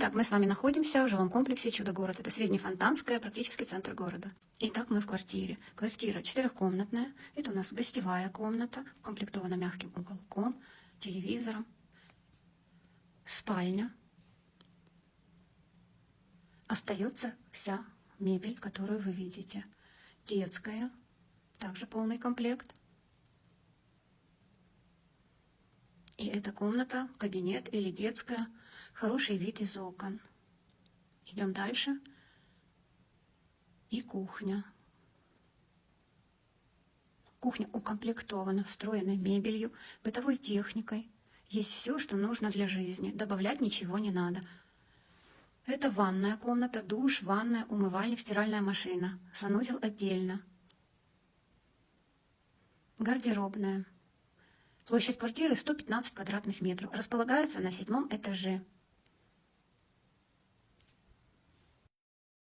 Итак, мы с вами находимся в жилом комплексе «Чудо-город». Это Среднефонтанская, практически центр города. Итак, мы в квартире. Квартира четырехкомнатная. Это у нас гостевая комната, укомплектована мягким уголком, телевизором. Спальня. Остается вся мебель, которую вы видите. Детская, также полный комплект. И эта комната, кабинет или детская, хороший вид из окон. Идем дальше. И кухня. Кухня укомплектована встроенной мебелью, бытовой техникой. Есть все, что нужно для жизни. Добавлять ничего не надо. Это ванная комната, душ, ванная, умывальник, стиральная машина. Санузел отдельно. Гардеробная. Площадь квартиры 115 квадратных метров. Располагается на 7-м этаже.